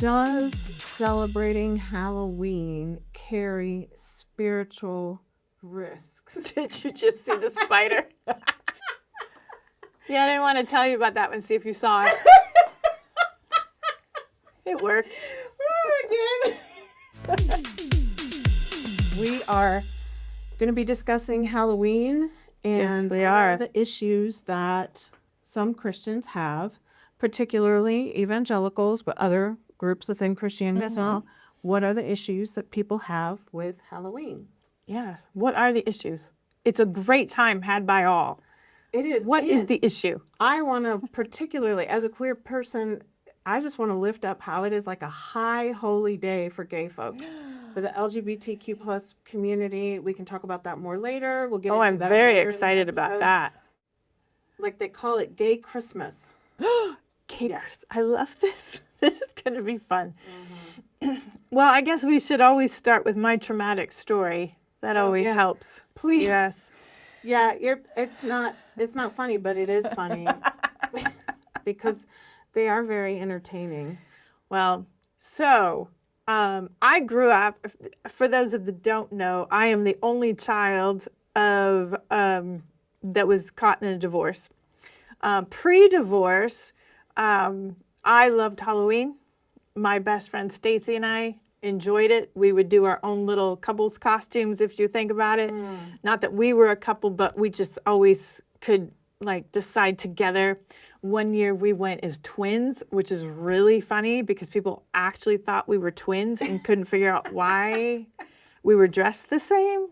Does celebrating Halloween carry spiritual risks? Did you just see the spider? Yeah, I didn't want to tell you about that one, see if you saw it. It worked. We are going to be discussing Halloween and Yes, we are. the issues that some Christians have, particularly evangelicals, but other groups within Christianity as well. What are the issues that people have with Halloween? Yes. What are the issues? It's a great time had by all. It is. What is the issue? I want to particularly, as a queer person, I just want to lift up how it is like a high holy day for gay folks. For the LGBTQ plus community, we can talk about that more later. We'll get into I'm that very later in the excited about episode. that. Like they call it Gay Christmas. Cakers. I love this. This is going to be fun. Well, I guess we should always start with my traumatic story. That always yes. helps. Please. Yes. Yeah, it's not funny, but it is funny because they are very entertaining. Well, so I grew up, for those of that don't know, I am the only child of that was caught in a divorce. Pre-divorce, I loved Halloween. My best friend Stacy and I enjoyed it. We would do our own little couples costumes, if you think about it. Not that we were a couple, but we just always could like decide together. One year we went as twins, which is really funny because people actually thought we were twins and couldn't figure out why we were dressed the same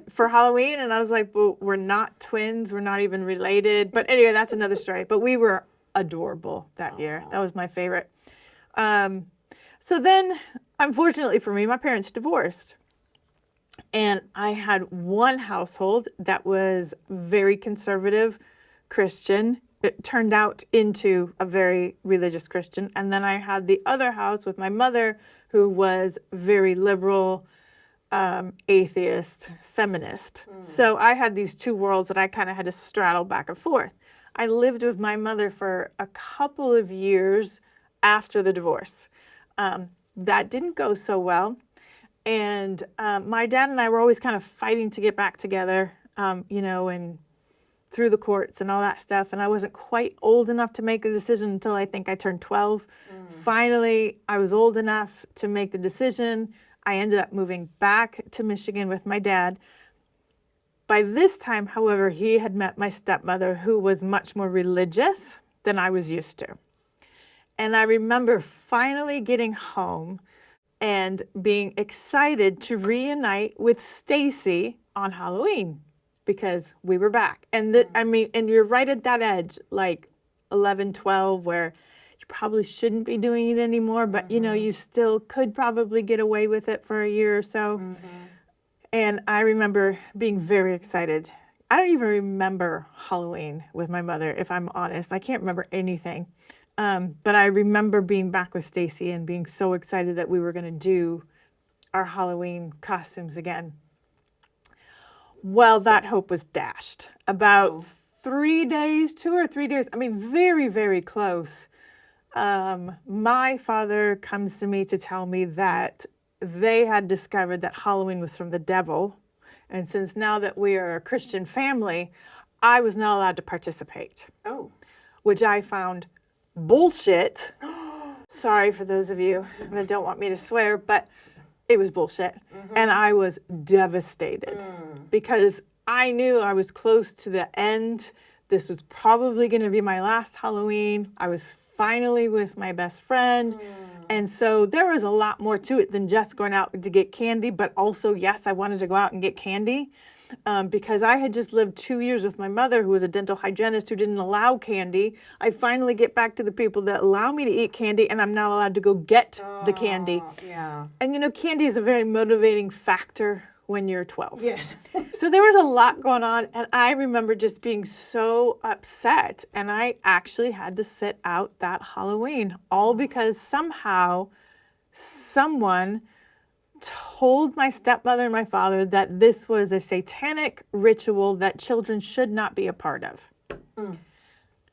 for Halloween. And I was like, well, we're not twins. We're not even related. But anyway, that's another story. But we were adorable that year. That was my favorite. So then, unfortunately for me, my parents divorced. And I had one household that was very conservative Christian. It turned out into a very religious Christian. And then I had the other house with my mother, who was very liberal, atheist, feminist. So I had these two worlds that I kind of had to straddle back and forth. I lived with my mother for a couple of years after the divorce. That didn't go so well. And my dad and I were always kind of fighting to get back together, and through the courts and all that stuff. And I wasn't quite old enough to make a decision until I think I turned 12. Finally, I was old enough to make the decision. I ended up moving back to Michigan with my dad. By this time, however, he had met my stepmother, who was much more religious than I was used to. And I remember finally getting home and being excited to reunite with Stacy on Halloween because we were back. And and you're right at that edge, like 11, 12, where you probably shouldn't be doing it anymore, but you still could probably get away with it for a year or so. And I remember being very excited. I don't even remember Halloween with my mother, if I'm honest. I can't remember anything. But I remember being back with Stacy and being so excited that we were going to do our Halloween costumes again. Well, that hope was dashed. About 2 or 3 days, very, very close. My father comes to me to tell me that they had discovered that Halloween was from the devil. And since now that we are a Christian family, I was not allowed to participate. Which I found bullshit. Sorry for those of you that don't want me to swear, but it was bullshit. And I was devastated because I knew I was close to the end. This was probably going to be my last Halloween. I was finally with my best friend. And so there was a lot more to it than just going out to get candy, but also, yes, I wanted to go out and get candy. Because I had just lived 2 years with my mother, who was a dental hygienist who didn't allow candy. I finally get back to the people that allow me to eat candy, and I'm not allowed to go get the candy. Yeah. And candy is a very motivating factor when you're 12. Yes. So there was a lot going on, and I remember just being so upset. And I actually had to sit out that Halloween, all because somehow someone told my stepmother and my father that this was a satanic ritual that children should not be a part of.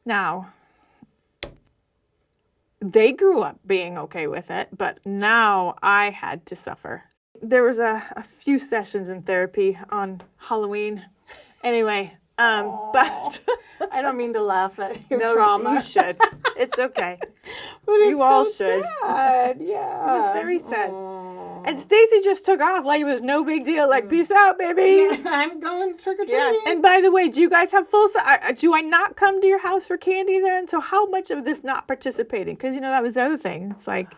Now, they grew up being okay with it, but now I had to suffer. There was a few sessions in therapy on Halloween. Anyway, but I don't mean to laugh at your no, trauma. you should. It's okay. But You it's all so should. sad. Yeah. It was very sad. Aw. And Stacy just took off like it was no big deal. Like, peace out, baby. Yeah, I'm going trick or Yeah. treating. And by the way, do you guys have full? Do I not come to your house for candy then? So how much of this not participating? Because that was the other thing. It's like,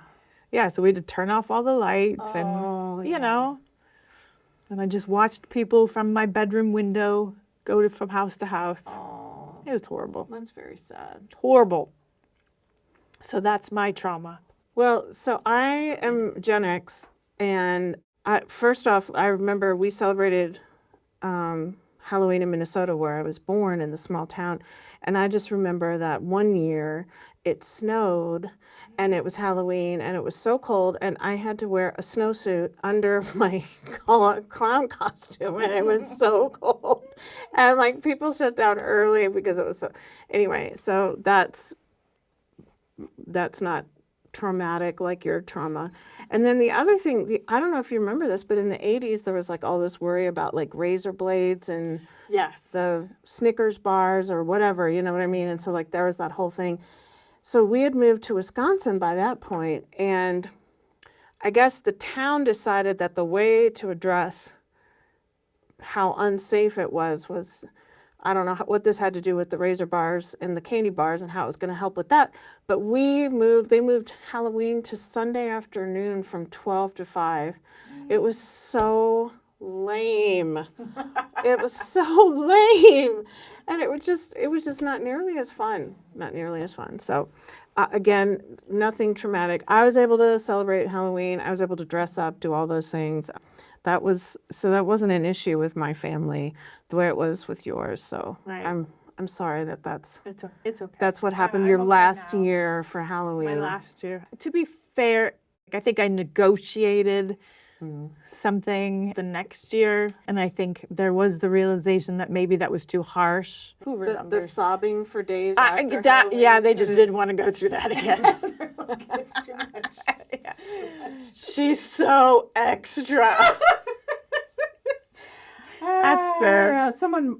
yeah. So we had to turn off all the lights, Oh, and yeah. and I just watched people from my bedroom window go from house to house. Oh, It was horrible. that's very sad. Horrible. So that's my trauma. Well, so I am Gen X, and first off, I remember we celebrated Halloween in Minnesota, where I was born in the small town, and I just remember that one year it snowed, and it was Halloween, and it was so cold, and I had to wear a snowsuit under my clown costume, and it was so cold, and like people shut down early because it was so. Anyway, so that's not traumatic like your trauma. And then the other thing, I don't know if you remember this, but in the 80s there was like all this worry about like razor blades and Yes. the Snickers bars or whatever, you know what I mean? And so like there was that whole thing. So we had moved to Wisconsin by that point, and I guess the town decided that the way to address how unsafe it was I don't know what this had to do with the razor bars and the candy bars and how it was going to help with that. But they moved Halloween to Sunday afternoon from 12 to 5. It was so lame. It was so lame. And it was just not nearly as fun. Not nearly as fun. So again, nothing traumatic. I was able to celebrate Halloween. I was able to dress up, do all those things. That wasn't an issue with my family the way it was with yours. So Right. I'm sorry that's It's okay. that's what happened I'm your okay last now. year for Halloween. My last year. To be fair, I think I negotiated something the next year, and I think there was the realization that maybe that was too harsh. Who The remembers? sobbing for days after Yeah, Halloween. they just didn't want to go through that again. It's too much. Yeah. She's so extra. That's fair.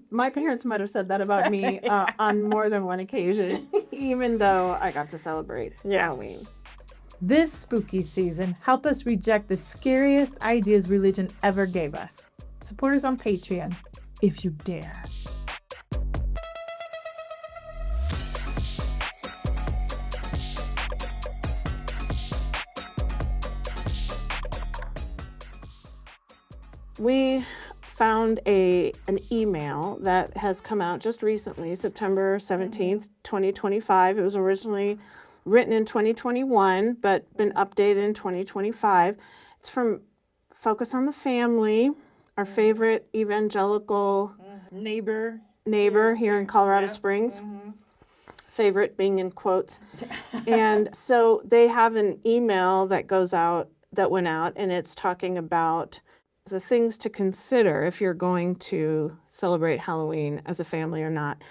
My parents might have said that about me on more than one occasion, even though I got to celebrate Halloween. This spooky season, help us reject the scariest ideas religion ever gave us. Support us on Patreon, if you dare. We found an email that has come out just recently, September 17th, 2025. It was originally written in 2021, but been updated in 2025. It's from Focus on the Family, our favorite evangelical Neighbor. neighbor here in Colorado Springs. Favorite being in quotes. And so they have an email that went out, and it's talking about the things to consider if you're going to celebrate Halloween as a family or not.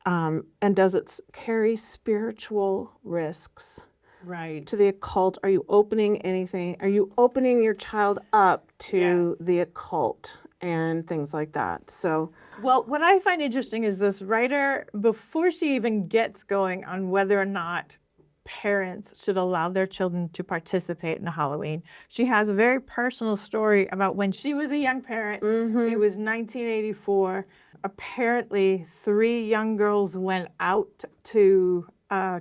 And does it carry spiritual risks Right. to the occult? Are you opening anything? Are you opening your child up to the occult and things like that? So, Well, what I find interesting is this writer, before she even gets going on whether or not parents should allow their children to participate in Halloween, she has a very personal story about when she was a young parent. It was 1984. Apparently, 3 young girls went out to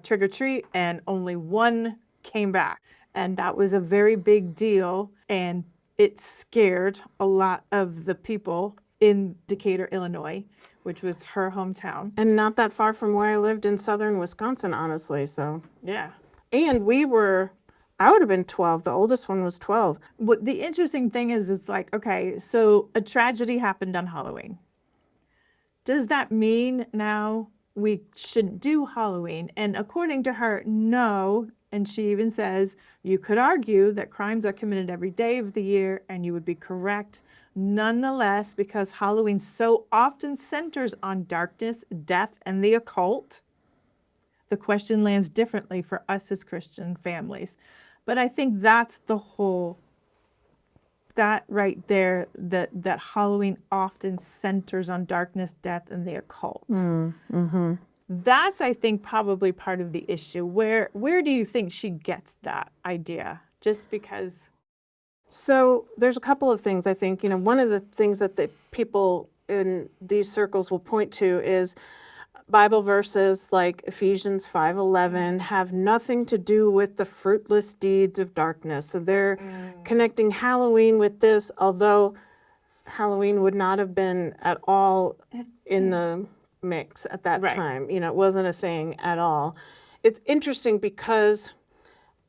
trick or treat, and only one came back. And that was a very big deal, and it scared a lot of the people in Decatur, Illinois, which was her hometown. and not that far from where I lived in southern Wisconsin, honestly. So, Yeah. and I would have been 12. The oldest one was 12. What the interesting thing is, it's like, okay, so a tragedy happened on Halloween. Does that mean now we shouldn't do Halloween? And according to her, no. And she even says, you could argue that crimes are committed every day of the year, and you would be correct. Nonetheless, because Halloween so often centers on darkness, death, and the occult, the question lands differently for us as Christian families. But I think that's the whole, that right there, that Halloween often centers on darkness, death, and the occult. That's, I think, probably part of the issue. Where do you think she gets that idea? Just because... So there's a couple of things I think. One of the things that the people in these circles will point to is Bible verses like Ephesians 5:11 have nothing to do with the fruitless deeds of darkness. So they're connecting Halloween with this, although Halloween would not have been at all in the mix at that time. It wasn't a thing at all. It's interesting because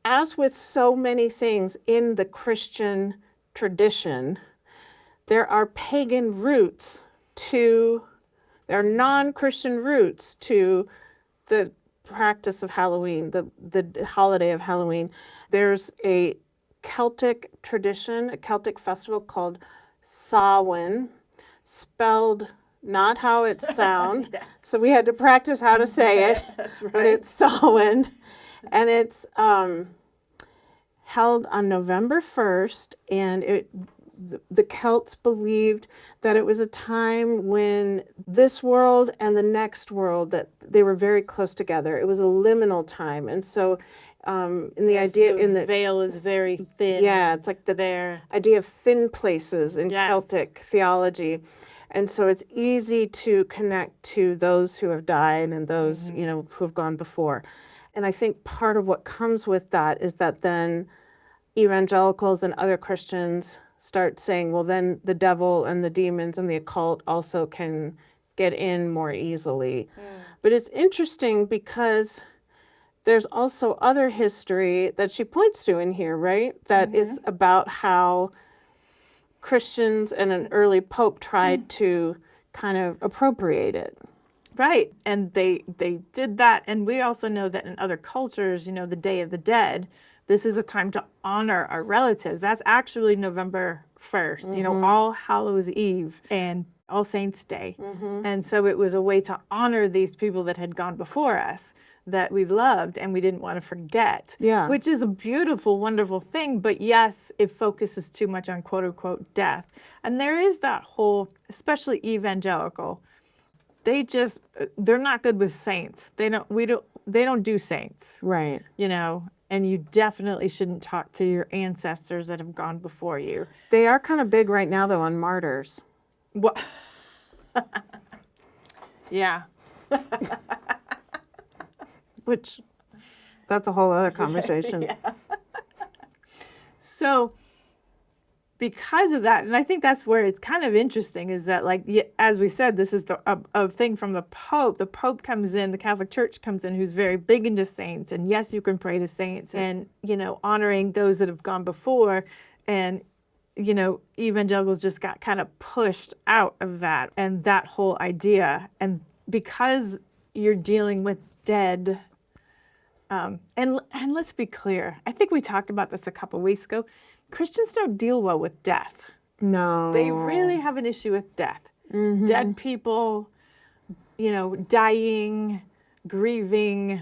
as with so many things in the Christian tradition, there are pagan roots there are non-Christian roots to the practice of Halloween, the holiday of Halloween. There's a Celtic tradition, a Celtic festival called Samhain, spelled not how it sounds. Yes. So we had to practice how to say it. That's right. But it's Samhain, and it's held on November 1st, and the Celts believed that it was a time when this world and the next world, that they were very close together. It was a liminal time. And so in the idea in the veil is very thin. Yeah, it's like the idea of thin places in Celtic theology. And so it's easy to connect to those who have died and those, who have gone before. And I think part of what comes with that is that then evangelicals and other Christians start saying, well, then the devil and the demons and the occult also can get in more easily. But it's interesting because there's also other history that she points to in here, right? That is about how Christians and an early pope tried to kind of appropriate it. Right. And they did that. And we also know that in other cultures, the Day of the Dead, this is a time to honor our relatives. That's actually November 1st, All Hallows Eve and All Saints Day. And so it was a way to honor these people that had gone before us that we loved and we didn't want to forget. Yeah. Which is a beautiful, wonderful thing. But yes, it focuses too much on quote unquote death. And there is that whole, especially evangelical, they're not good with saints. They don't do saints. Right. And you definitely shouldn't talk to your ancestors that have gone before you. They are kind of big right now, though, on martyrs. What? Yeah. Which, that's a whole other conversation. Yeah. So, because of that, and I think that's where it's kind of interesting, is that, like, as we said, this is a thing from the Pope. The Pope comes in, the Catholic Church comes in, who's very big into saints. And yes, you can pray to saints and, honoring those that have gone before. And, evangelicals just got kind of pushed out of that and that whole idea. And because you're dealing with dead, and let's be clear, I think we talked about this a couple weeks ago. Christians don't deal well with death. No. They really have an issue with death. Dead people, dying, grieving,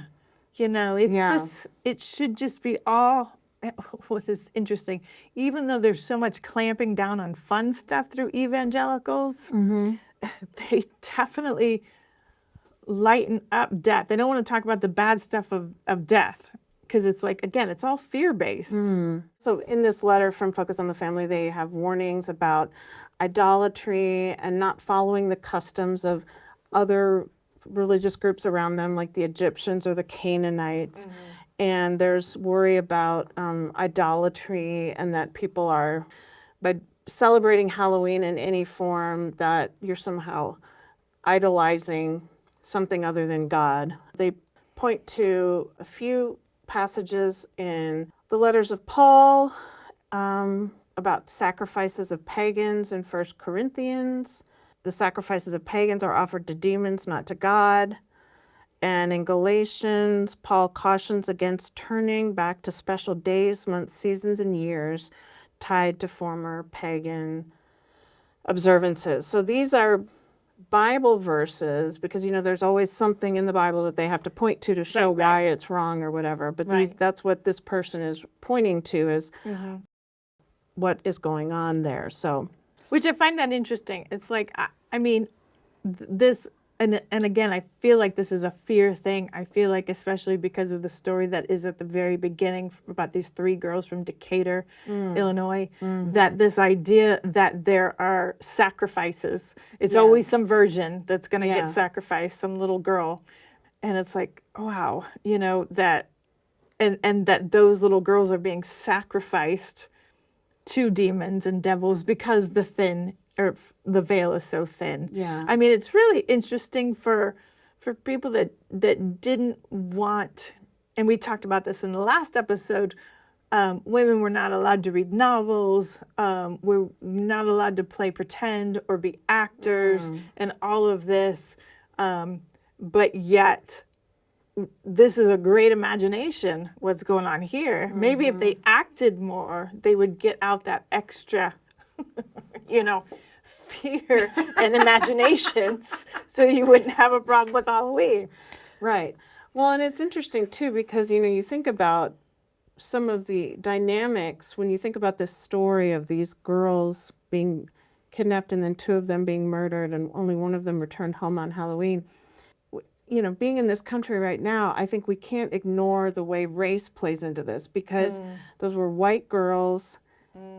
it should just be all, what is interesting, even though there's so much clamping down on fun stuff through evangelicals, they definitely lighten up death. They don't want to talk about the bad stuff of death. Because it's like, again, it's all fear-based. So in this letter from Focus on the Family, they have warnings about idolatry and not following the customs of other religious groups around them, like the Egyptians or the Canaanites. And there's worry about idolatry, and that people are, by celebrating Halloween in any form, that you're somehow idolizing something other than God. They point to a few passages in the letters of Paul about sacrifices of pagans in 1 Corinthians. The sacrifices of pagans are offered to demons, not to God. And in Galatians, Paul cautions against turning back to special days, months, seasons, and years tied to former pagan observances. So these are Bible verses, because there's always something in the Bible that they have to point to show Right. why it's wrong or whatever. But Right. that's what this person is pointing to, is what is going on there. So Which I find that interesting. It's like, I mean, this, and again, I feel like this is a fear thing. I feel like, especially because of the story that is at the very beginning about these 3 girls from Decatur, Illinois, that this idea that there are sacrifices, it's always some virgin that's going to get sacrificed, some little girl. And it's like, wow, that, and that those little girls are being sacrificed to demons and devils because the veil is so thin. Yeah. I mean, it's really interesting for people that didn't want, and we talked about this in the last episode. Women were not allowed to read novels. We're not allowed to play pretend or be actors, and all of this. But yet, this is a great imagination, what's going on here. Maybe if they acted more, they would get out that extra, fear and imaginations, so you wouldn't have a problem with Halloween. Right. Well, and it's interesting too, because you think about some of the dynamics when you think about this story of these girls being kidnapped and then 2 of them being murdered and only one of them returned home on Halloween. Being in this country right now, I think we can't ignore the way race plays into this, because those were white girls.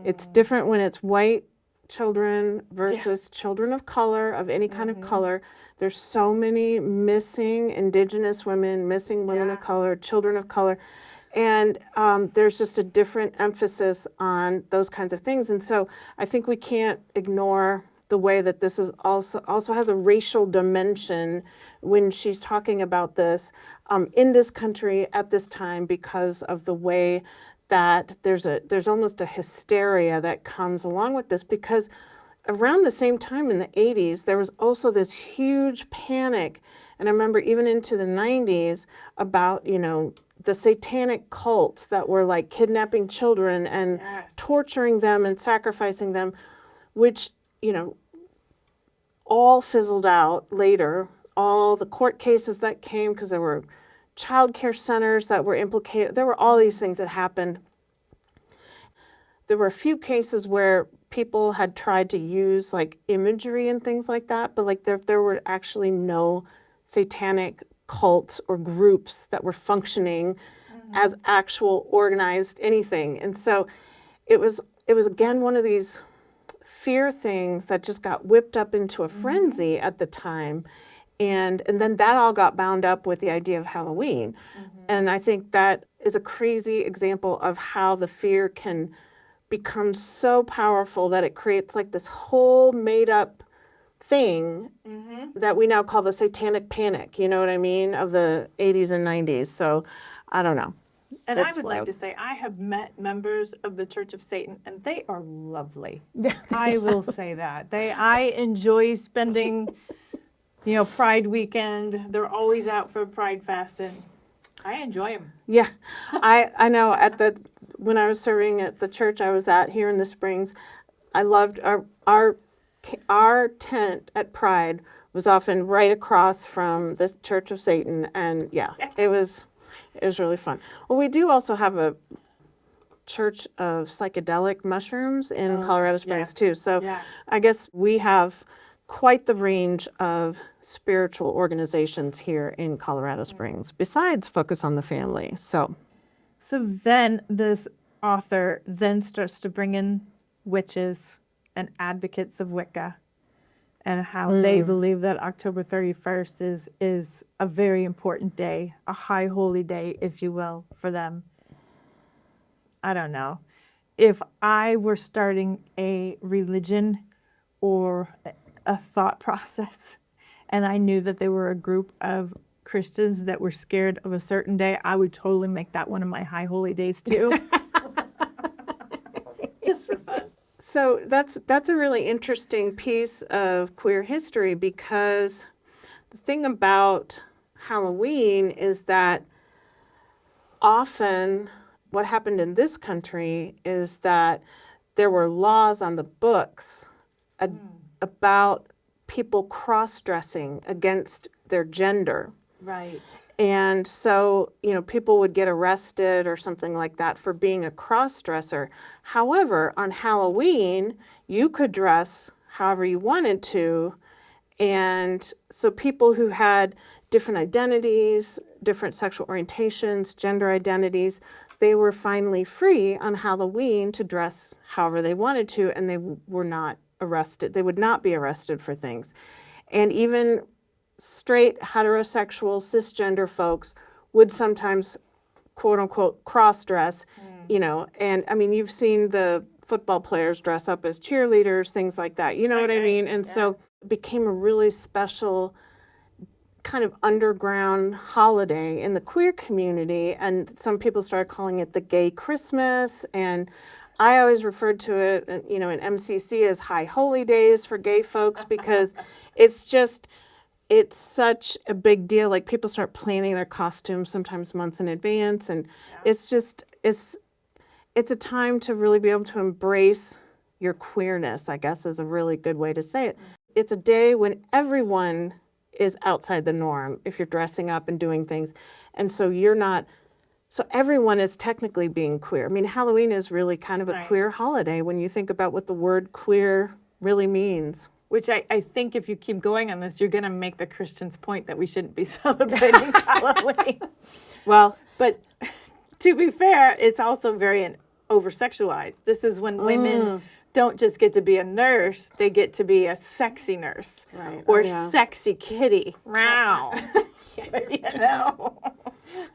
It's different when it's white children versus children of color, of any kind of color. There's so many missing Indigenous women, missing women of color, children of color. And there's just a different emphasis on those kinds of things. And so I think we can't ignore the way that this is also has a racial dimension when she's talking about this in this country at this time, because of the way that there's almost a hysteria that comes along with this, because around the same time in the 80s, there was also this huge panic. And I remember even into the 90s about, the satanic cults that were like kidnapping children and torturing them and sacrificing them, which, all fizzled out later. All the court cases that came, because there were child care centers that were implicated. There were all these things that happened. There were a few cases where people had tried to use like imagery and things like that, but like there were actually no satanic cults or groups that were functioning as actual organized anything. And so it was again one of these fear things that just got whipped up into a frenzy at the time. And then that all got bound up with the idea of Halloween. And I think that is a crazy example of how the fear can become so powerful that it creates like this whole made up thing that we now call the satanic panic, you know what I mean, of the 80s and 90s. So I don't know. And I would like to say, I have met members of the Church of Satan, and they are lovely. I will say that. I enjoy spending, Pride weekend. They're always out for Pride Fest, and I enjoy them. Yeah, I know. When I was serving at the church I was at here in the Springs, I loved our tent at Pride was often right across from the Church of Satan, and it was really fun. Well, we do also have a church of psychedelic mushrooms in Colorado Springs too. So I guess we have quite the range of spiritual organizations here in Colorado Springs, besides Focus on the Family. So then this author then starts to bring in witches and advocates of Wicca, and how they believe that October 31st is a very important day, a high holy day, if you will, for them. I don't know. If I were starting a religion or a thought process, and I knew that there were a group of Christians that were scared of a certain day, I would totally make that one of my high holy days too. Just for fun. So that's a really interesting piece of queer history, because the thing about Halloween is that often what happened in this country is that there were laws on the books about people cross-dressing against their gender. Right. And so, people would get arrested or something like that for being a cross-dresser. However, on Halloween, you could dress however you wanted to. And so people who had different identities, different sexual orientations, gender identities, they were finally free on Halloween to dress however they wanted to, and they were not arrested. They would not be arrested for things. And even straight, heterosexual, cisgender folks would sometimes, quote unquote, cross-dress, and I mean, you've seen the football players dress up as cheerleaders, things like that, you know what I mean? And so it became a really special kind of underground holiday in the queer community, and some people started calling it the gay Christmas, and I always referred to it, in MCC as high holy days for gay folks, because it's such a big deal. Like, people start planning their costumes sometimes months in advance, and it's a time to really be able to embrace your queerness, I guess is a really good way to say it. It's a day when everyone is outside the norm if you're dressing up and doing things. And so so everyone is technically being queer. I mean, Halloween is really kind of a queer holiday when you think about what the word queer really means. Which I think if you keep going on this, you're going to make the Christians' point that we shouldn't be celebrating Halloween. Well, but to be fair, it's also very over-sexualized. This is when women don't just get to be a nurse, they get to be a sexy nurse. Right. Or sexy kitty. Wow.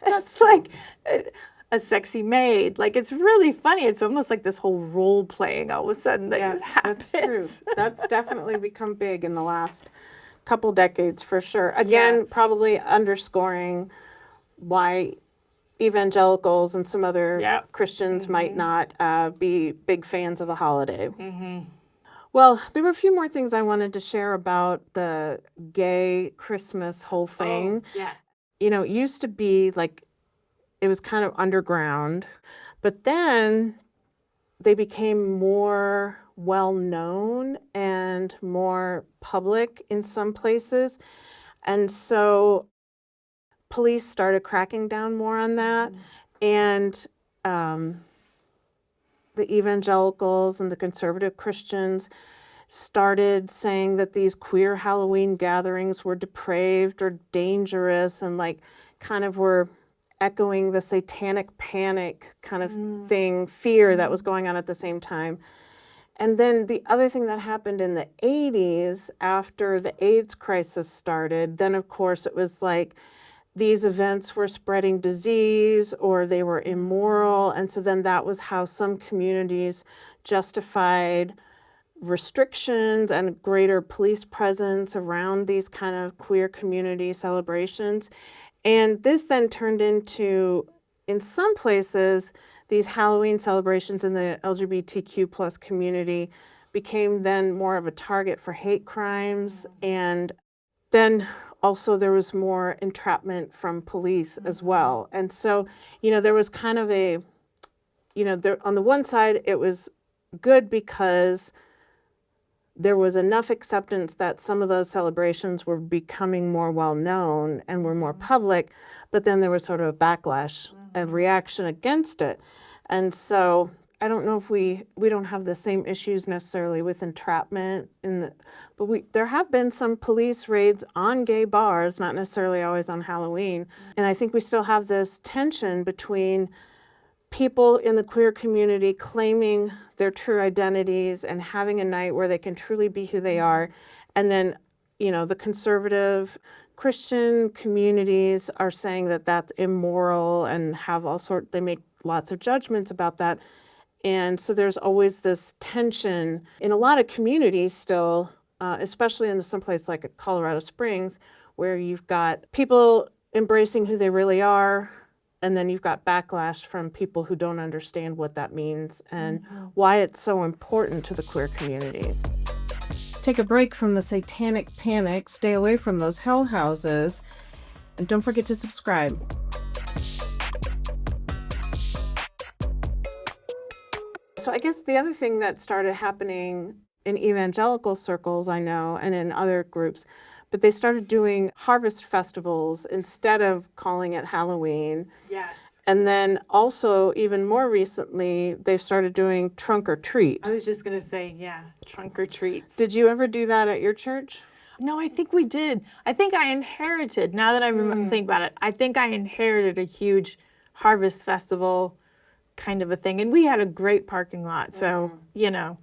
That's like a sexy maid. Like, it's really funny. It's almost like this whole role playing all of a sudden that just happens. That's true. That's definitely become big in the last couple decades for sure. Again, probably underscoring why evangelicals and some other Christians might not be big fans of the holiday. Well, there were a few more things I wanted to share about the gay Christmas whole thing. It used to be like, it was kind of underground, but then they became more well-known and more public in some places. And so police started cracking down more on that. And the evangelicals and the conservative Christians started saying that these queer Halloween gatherings were depraved or dangerous, and like kind of were echoing the satanic panic kind of thing, fear that was going on at the same time. And then the other thing that happened in the 80s, after the AIDS crisis started, then of course it was like these events were spreading disease or they were immoral. And so then that was how some communities justified restrictions and greater police presence around these kind of queer community celebrations. And this then turned into, in some places, these Halloween celebrations in the LGBTQ plus community became then more of a target for hate crimes. And then also there was more entrapment from police as well. And so, there was kind of a, on the one side, it was good because there was enough acceptance that some of those celebrations were becoming more well-known and were more public, but then there was sort of a backlash, a reaction against it. And so I don't know if we don't have the same issues necessarily with entrapment, but there have been some police raids on gay bars, not necessarily always on Halloween. And I think we still have this tension between people in the queer community claiming their true identities and having a night where they can truly be who they are. And then, the conservative Christian communities are saying that that's immoral and have they make lots of judgments about that. And so there's always this tension in a lot of communities still, especially in some place like Colorado Springs, where you've got people embracing who they really are, and then you've got backlash from people who don't understand what that means and why it's so important to the queer communities. Take a break from the satanic panic, stay away from those hell houses, and don't forget to subscribe. So I guess the other thing that started happening in evangelical circles, I know, and in other groups, but they started doing harvest festivals instead of calling it Halloween. Yes. And then also, even more recently, they've started doing trunk or treat. I was just going to say, yeah, trunk or treats. Did you ever do that at your church? No, I think we did. I think I inherited, now that I think about it, I think I inherited a huge harvest festival kind of a thing. And we had a great parking lot. So, you know,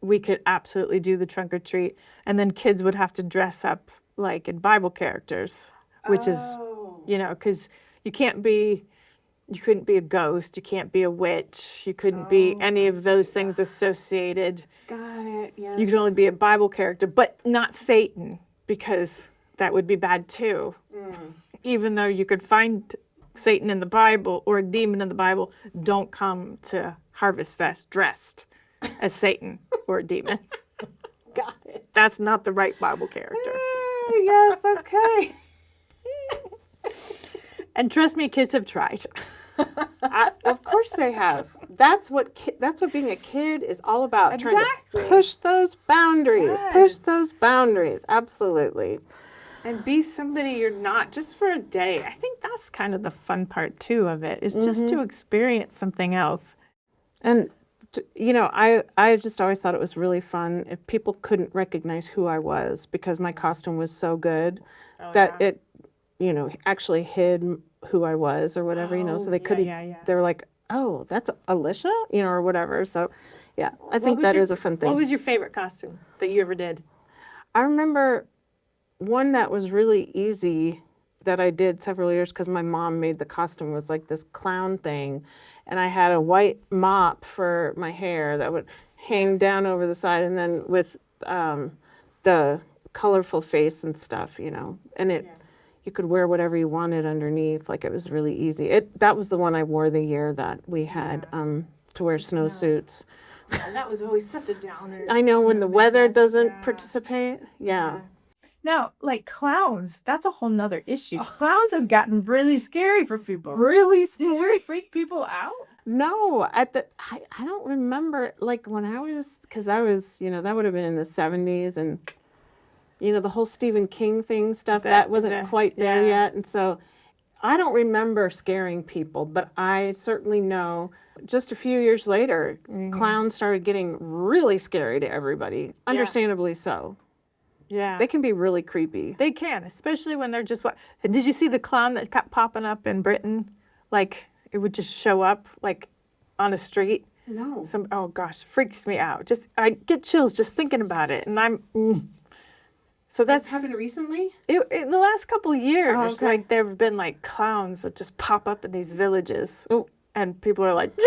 we could absolutely do the trunk or treat. And then kids would have to dress up like in Bible characters, which is, you know, because you couldn't be a ghost, you can't be a witch, you couldn't be any of those things associated. Got it, yes. You could only be a Bible character, but not Satan, because that would be bad too. Even though you could find Satan in the Bible or a demon in the Bible, don't come to Harvest Fest dressed as Satan or a demon. Got it. That's not the right Bible character. Yes, okay. And trust me, kids have tried. Of course they have. That's what being a kid is all about. Trying to push those boundaries. Yes. Push those boundaries. Absolutely. And be somebody you're not just for a day. I think that's kind of the fun part too of it, is just to experience something else. And you know, I just always thought it was really fun if people couldn't recognize who I was because my costume was so good that it, you know, actually hid who I was or whatever, you know, so they couldn't, they were like, oh, that's Alycia, you know, or whatever. So yeah, I think that is a fun thing. What was your favorite costume that you ever did? I remember one that was really easy that I did several years because my mom made the costume was like this clown thing. And I had a white mop for my hair that would hang down over the side and then with the colorful face and stuff, you know, and you could wear whatever you wanted underneath. Like it was really easy. That was the one I wore the year that we had to wear snowsuits. Yeah, that was always such a downer. I know when the weather doesn't participate. Yeah. Now, like clowns, that's a whole nother issue. Clowns have gotten really scary for people. Really Did scary. you freak people out? No, I don't remember, like when I was, because I was, you know, that would have been in the 70s and, you know, the whole Stephen King thing stuff, that wasn't quite there yet. And so I don't remember scaring people, but I certainly know just a few years later, clowns started getting really scary to everybody, understandably so. Yeah. They can be really creepy. They can, especially when they're just Did you see the clown that kept popping up in Britain? Like, it would just show up, like, on a street. No. Oh, gosh, freaks me out. I get chills just thinking about it. And So that's happened recently? In the last couple of years, okay. like, there have been, like, clowns that just pop up in these villages. Oh. And people are like,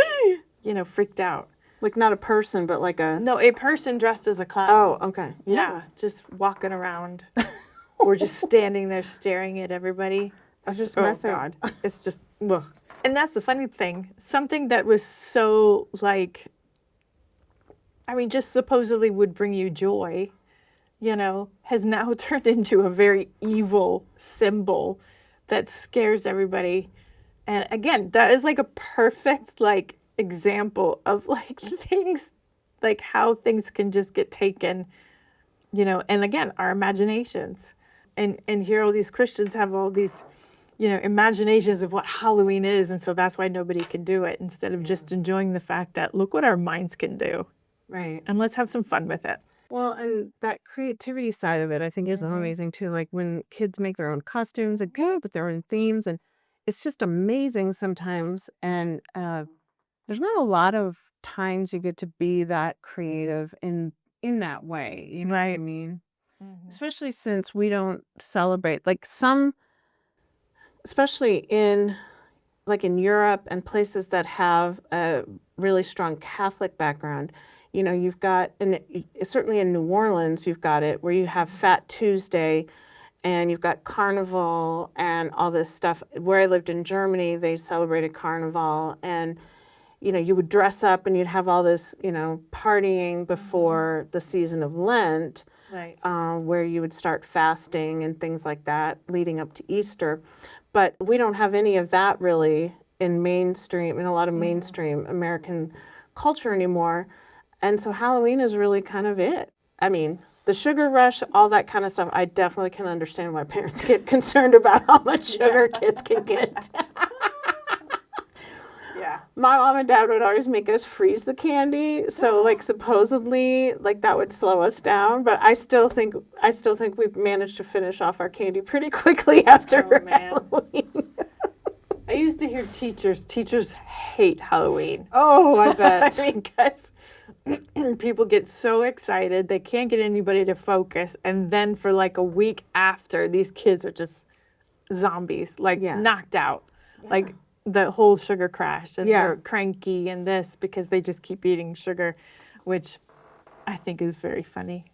you know, freaked out. Like not a person, but like a... No, a person dressed as a clown. Oh, okay. Yeah, just walking around. Or just standing there staring at everybody. I was just messing. God. It's just, ugh. And that's the funny thing. Something that was so, like, I mean, just supposedly would bring you joy, you know, has now turned into a very evil symbol that scares everybody. And again, that is like a perfect, like, example of like things, like how things can just get taken, you know, and again, our imaginations. And here all these Christians have all these, you know, imaginations of what Halloween is, and so that's why nobody can do it, instead of just enjoying the fact that look what our minds can do. Right. And let's have some fun with it. Well, and that creativity side of it, I think, is amazing too. Like when kids make their own costumes and go with their own themes, and it's just amazing sometimes. And there's not a lot of times you get to be that creative in that way. You know what I mean? Especially since we don't celebrate, like some, especially in Europe and places that have a really strong Catholic background. You know, you've got, and certainly in New Orleans, you've got it where you have Fat Tuesday and you've got Carnival and all this stuff. Where I lived in Germany, they celebrated Carnival, and, you know, you would dress up and you'd have all this, you know, partying before the season of Lent, Right. Where you would start fasting and things like that leading up to Easter. But we don't have any of that really in a lot of mainstream American culture anymore. And so Halloween is really kind of it. I mean, the sugar rush, all that kind of stuff, I definitely can understand why parents get concerned about how much sugar kids can get. Yeah. My mom and dad would always make us freeze the candy, so like supposedly like that would slow us down. But I still think we managed to finish off our candy pretty quickly after Oh, man. Halloween. I used to hear teachers hate Halloween. Oh, I bet. I mean, because people get so excited, they can't get anybody to focus. And then for like a week after, these kids are just zombies, like Yeah. knocked out. Like the whole sugar crash and Yeah. they're cranky and this because they just keep eating sugar, which I think is very funny.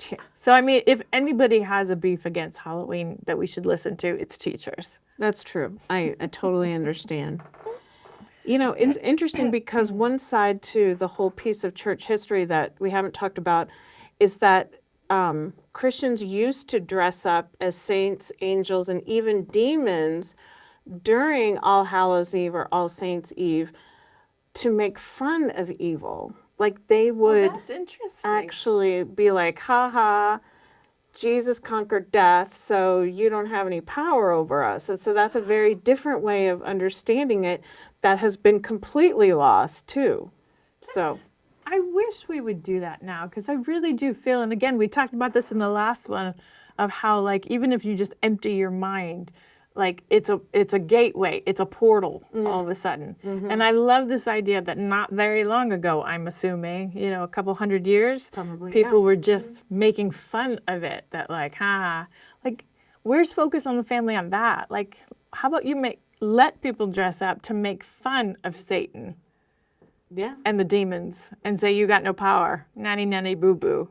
Yeah. So, I mean, if anybody has a beef against Halloween that we should listen to, it's teachers. That's true. I totally understand. You know, it's interesting because one side to the whole piece of church history that we haven't talked about is that Christians used to dress up as saints, angels, and even demons during All Hallows Eve or All Saints Eve to make fun of evil. Like they would That's interesting. actually be like, ha ha, Jesus conquered death, so you don't have any power over us. And so that's a very different way of understanding it that has been completely lost too. So I wish we would do that now because I really do feel, and again, we talked about this in the last one, of how like even if you just empty your mind, like it's a gateway, it's a portal all of a sudden. And I love this idea that not very long ago, I'm assuming, you know, a couple hundred years, Probably, people yeah. were just making fun of it. That like, like where's focus on the family on that? Like, how about you let people dress up to make fun of Satan yeah. and the demons and say you got no power, nanny nanny boo boo.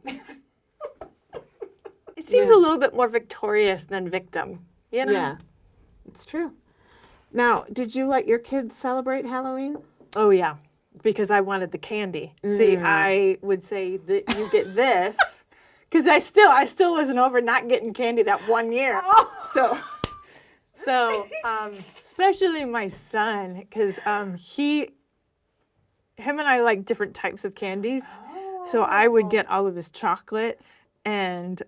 It seems Yeah. a little bit more victorious than victim, you know? Yeah. It's true. Now, did you let your kids celebrate Halloween? Oh yeah, because I wanted the candy. See, I would say that you get this because I still wasn't over not getting candy that one year. So, especially my son, because him and I like different types of candies. So I would get all of his chocolate, and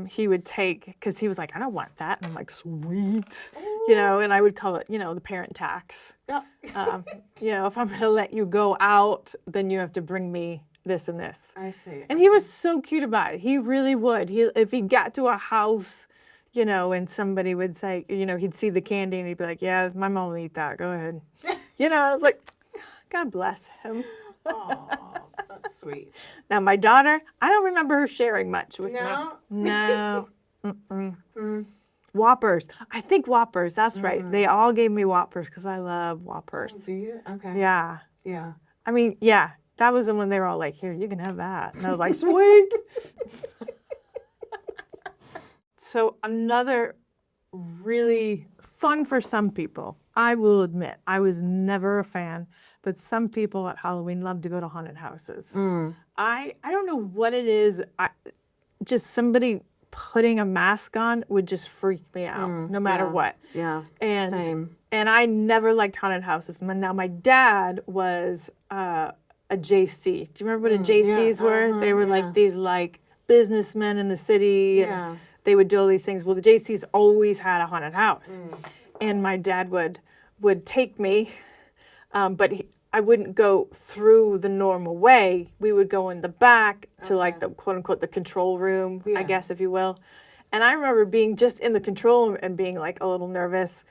he would take, because he was like, I don't want that. And I'm like, sweet. You know, and I would call it, you know, the parent tax. Yeah. You know, if I'm going to let you go out, then you have to bring me this and this. I see. And he was so cute about it. He really would. If he got to a house, you know, and somebody would say, you know, he'd see the candy and he'd be like, yeah, my mom will eat that. Go ahead. You know, I was like, God bless him. Oh, that's sweet. Now, my daughter, I don't remember her sharing much with me. No? No. Whoppers. I think Whoppers. That's right. They all gave me Whoppers because I love Whoppers. Do you? Okay. Yeah. Yeah. I mean, yeah. That was when they were all like, here, you can have that. And I was like, sweet. So another really fun for some people, I will admit, I was never a fan, but some people at Halloween love to go to haunted houses. I don't know what it is. Just somebody putting a mask on would just freak me out, no matter yeah. what. Yeah. And Same. and I never liked haunted houses. Now my dad was a JC. Do you remember what a JCs were? They were like these like businessmen in the city. Yeah. And they would do all these things. Well, the JCs always had a haunted house, and my dad would take me, but I wouldn't go through the normal way. We would go in the back to like the quote unquote the control room, I guess, if you will. And I remember being just in the control room and being like a little nervous,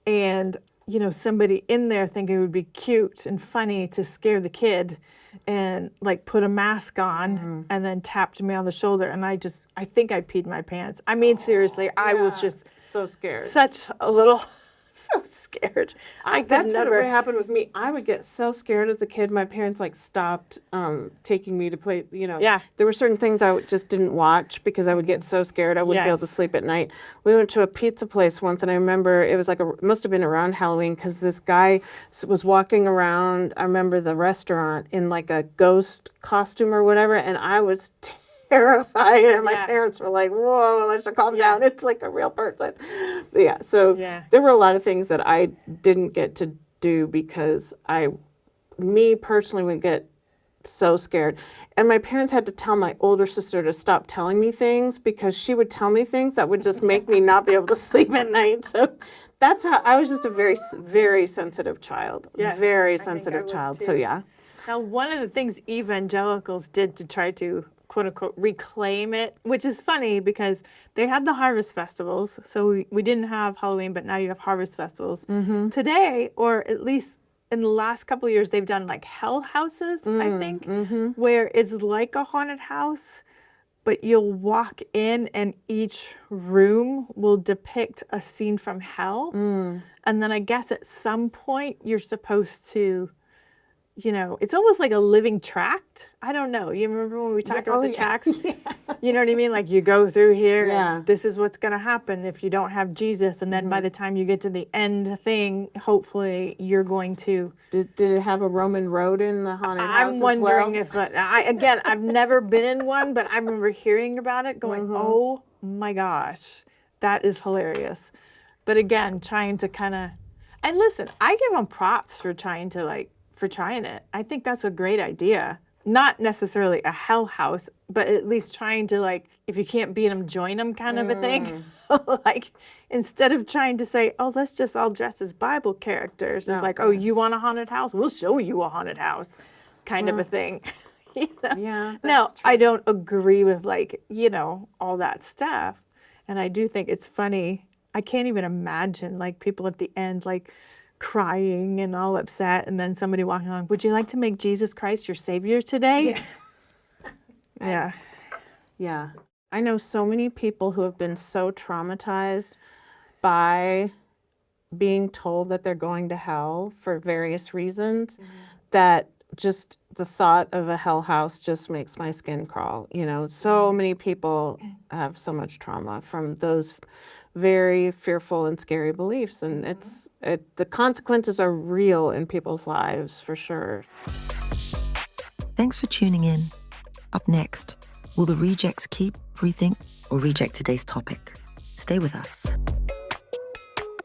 and you know, somebody in there thinking it would be cute and funny to scare the kid and like put a mask on and then tapped me on the shoulder, and I think I peed my pants. I mean, seriously, I was just so scared. such a little so scared. I could That's never. what would happen with me. I would get so scared as a kid. My parents like stopped taking me to play. You know, Yeah. there were certain things I just didn't watch because I would get so scared I wouldn't be able to Yes. sleep at night. We went to a pizza place once, and I remember it was like it must have been around Halloween because this guy was walking around. I remember the restaurant in like a ghost costume or whatever, and I was terrified, and my Yeah. parents were like, "Whoa, let's calm down. It's like a real person." But yeah, so Yeah. there were a lot of things that I didn't get to do because me personally would get so scared. And my parents had to tell my older sister to stop telling me things because she would tell me things that would just make me not be able to sleep at night. So that's how I was just a very, very sensitive child. Yes, Very I think I sensitive was child. too. So yeah. Now, one of the things evangelicals did to try to quote unquote reclaim it, which is funny because they had the harvest festivals. So we didn't have Halloween, but now you have harvest festivals. Today, or at least in the last couple of years, they've done like hell houses, I think, where it's like a haunted house, but you'll walk in and each room will depict a scene from hell. And then I guess at some point you're supposed to, you know, it's almost like a living tract. I don't know. You remember when we talked about the tracts? You know what I mean? Like you go through here and this is what's going to happen if you don't have Jesus. And then by the time you get to the end thing, hopefully you're going to. Did it have a Roman road in the haunted house I'm wondering as if, again, I've never been in one, but I remember hearing about it going, oh my gosh, that is hilarious. But again, trying to kind of, and listen, I give them props for trying to for trying it. I think that's a great idea. Not necessarily a hell house, but at least trying to if you can't beat them, join them kind of a thing. Instead of trying to say, oh, let's just all dress as Bible characters. It's like, oh, you want a haunted house? We'll show you a haunted house kind of a thing. You know? Yeah. Now, I don't agree with all that stuff. And I do think it's funny. I can't even imagine people at the end crying and all upset, and then somebody walking along, would you like to make Jesus Christ your savior today? Yeah. Yeah. I know so many people who have been so traumatized by being told that they're going to hell for various reasons that just the thought of a hell house just makes my skin crawl. You know, so many people have so much trauma from those very fearful and scary beliefs, and the consequences are real in people's lives for sure. Thanks for tuning in. Up next, will the rejects keep, rethink, or reject today's topic? Stay with us.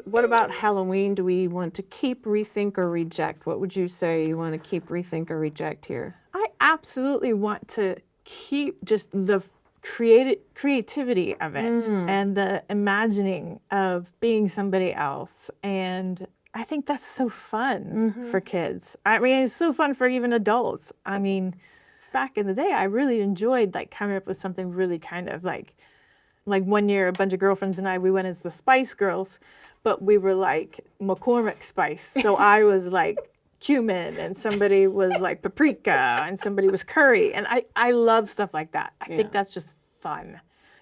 What about Halloween? Do we want to keep, rethink, or reject? What would you say you want to keep, rethink, or reject here? I absolutely want to keep just the creativity of it and the imagining of being somebody else. And I think that's so fun for kids. I mean, it's so fun for even adults. I mean, back in the day, I really enjoyed coming up with something really kind of like one year, a bunch of girlfriends and I, we went as the Spice Girls, but we were McCormick Spice. So I was cumin, and somebody was paprika, and somebody was curry. And I love stuff like that. I think that's just fun.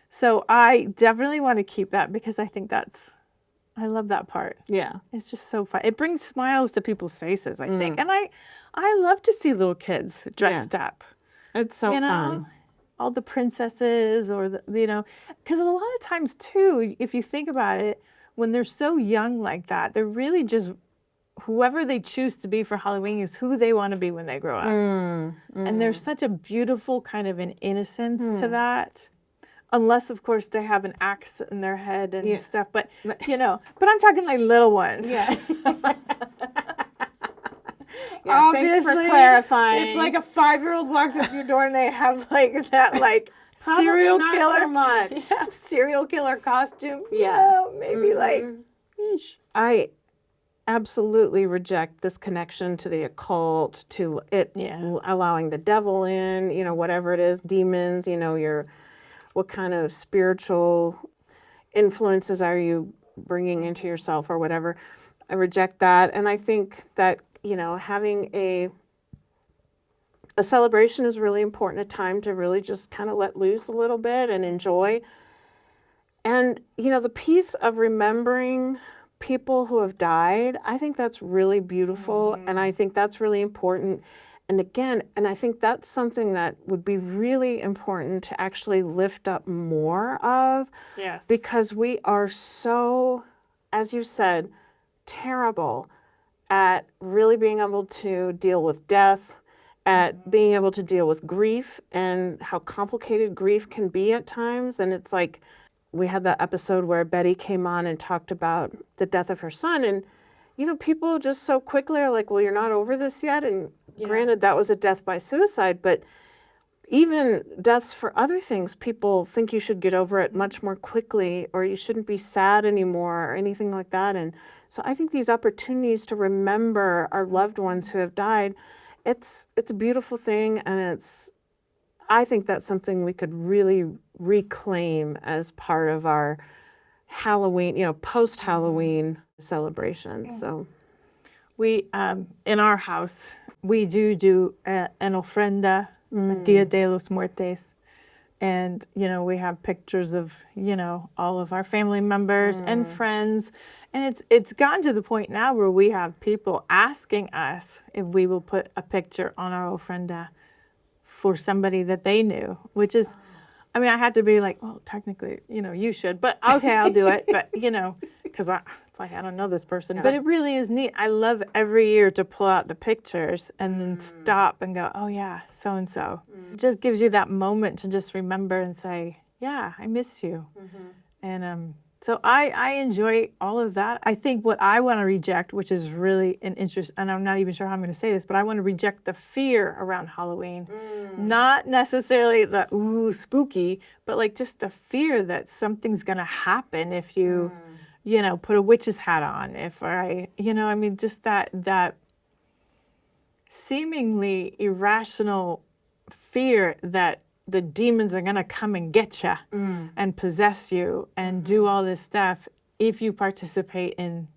So I definitely want to keep that because I think I love that part. Yeah. It's just so fun. It brings smiles to people's faces, I think. And I love to see little kids dressed up. It's so fun. All the princesses or because a lot of times too, if you think about it, when they're so young like that, they're really just whoever they choose to be for Halloween is who they want to be when they grow up. And there's such a beautiful kind of an innocence to that. Unless, of course, they have an axe in their head and stuff. But, but I'm talking little ones. Yeah. Thanks for clarifying. If a 5-year-old walks up your door and they have that serial not killer. So much. Serial killer costume. Yeah. Maybe yeesh. I absolutely reject this connection to the occult, to it allowing the devil in, whatever it is, demons, what kind of spiritual influences are you bringing into yourself or whatever. I reject that. And I think that, having a celebration is really important, a time to really just kind of let loose a little bit and enjoy. And, the piece of remembering people who have died, I think that's really beautiful. And I think that's really important. And again, I think that's something that would be really important to actually lift up more of. Yes. Because we are so, as you said, terrible at really being able to deal with death, at being able to deal with grief and how complicated grief can be at times. And it's we had that episode where Betty came on and talked about the death of her son. And, people just so quickly are well, you're not over this yet. And Granted, that was a death by suicide, but even deaths for other things, people think you should get over it much more quickly, or you shouldn't be sad anymore or anything like that. And so I think these opportunities to remember our loved ones who have died, it's a beautiful thing, and I think that's something we could really reclaim as part of our Halloween, post-Halloween celebration. So We, in our house, we do an ofrenda, Dia de los Muertes. And, we have pictures of, all of our family members and friends. And it's gotten to the point now where we have people asking us if we will put a picture on our ofrenda for somebody that they knew, which is, I had to be like, well, technically, you should, but okay, I'll do it. But, because it's like, I don't know this person. Yeah. But it really is neat. I love every year to pull out the pictures and then stop and go, oh, yeah, so-and-so. It just gives you that moment to just remember and say, yeah, I miss you. And so I enjoy all of that. I think what I want to reject, which is really an interest, and I'm not even sure how I'm going to say this, but I want to reject the fear around Halloween. Not necessarily the, ooh, spooky, but like just the fear that something's going to happen if you, put a witch's hat on. Just that seemingly irrational fear that the demons are going to come and get you and possess you and do all this stuff if you participate in,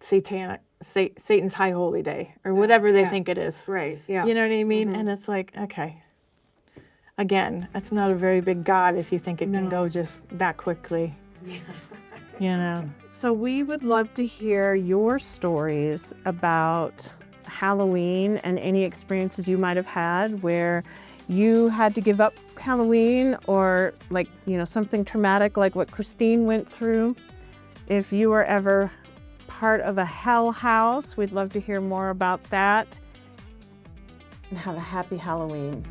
Satan's high holy day or whatever they think it is. right, yeah. You know what I mean? And it's like, okay, again, that's not a very big God if you think it can go just that quickly. So we would love to hear your stories about Halloween and any experiences you might have had where you had to give up Halloween, or something traumatic like what Christine went through. If you were ever part of a hell house, we'd love to hear more about that. And have a happy Halloween.